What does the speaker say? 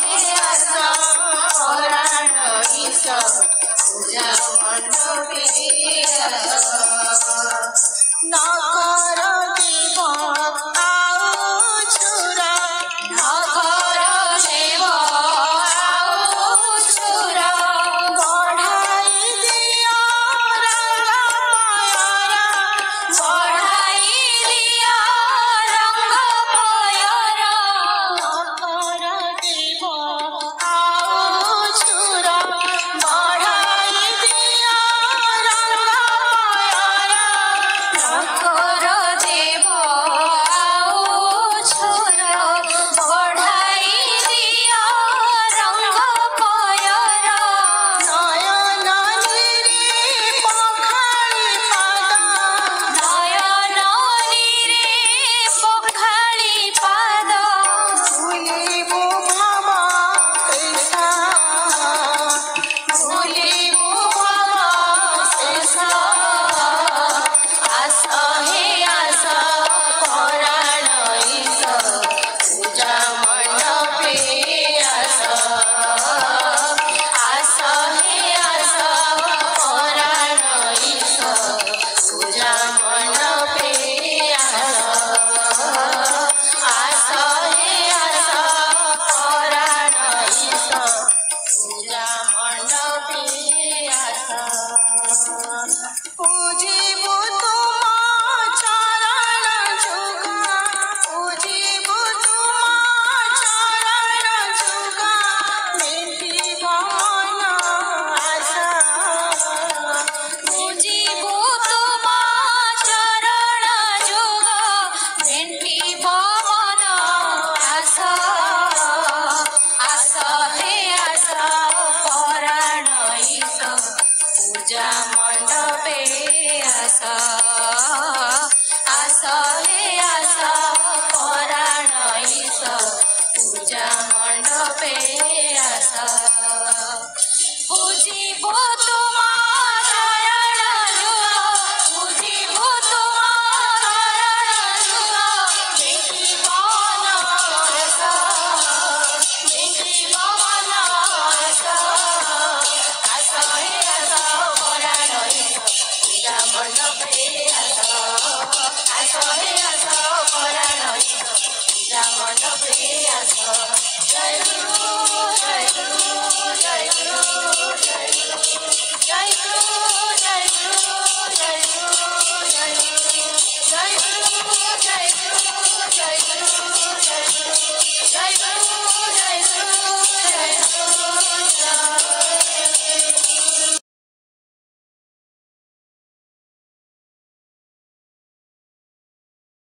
हे आस पराण ईश पूजा मंडपे आस न कर देव आउ छुरा न कर देव आउ छुरा बढ़ाई दिया बढ़ाई दिया रंग पयर न कर देव आउ छुरा बढ़ाई दिया रंग पयर न कर देव आउ छुरा बढ़ाई दिया रंग पयर नयन नीरे पखाळी पाद नयन नीरे पखाळी पाद भूलिबु भव शेषा भूलिबु भव शेषा आस हे आस पराण ईश पूजा मंडपे आस आस हे आस पराण ईश पूजा मंडपे आस आस हे आस पराण ईश पूजा मंडपे आस पूजिबु तुम चरण जुगा पूजिबु तुम चरण जुगा मेटिब मन आशा पूजिबु तुम चरण जुगा मेटिब मन आशा आस हे आस पराण ईश पूजा मंडपे आस आस हे आस पराण ईश पूजा मंडपे आस पूजिबु तुम चरण जुग पूजिबु तुम चरण जुग मेटिब मन आशा मेटिब मन आशा आस हे आस पराण ईश पूजा मंडपे आस आस हे आस पराण ईश पूजा मंडपे आस जय गुरु जय गुरु जय गुरु जय गुरु जय गुरु जय गुरु जय गुरु जय गुरु जय गुरु जय गुरु जय गुरु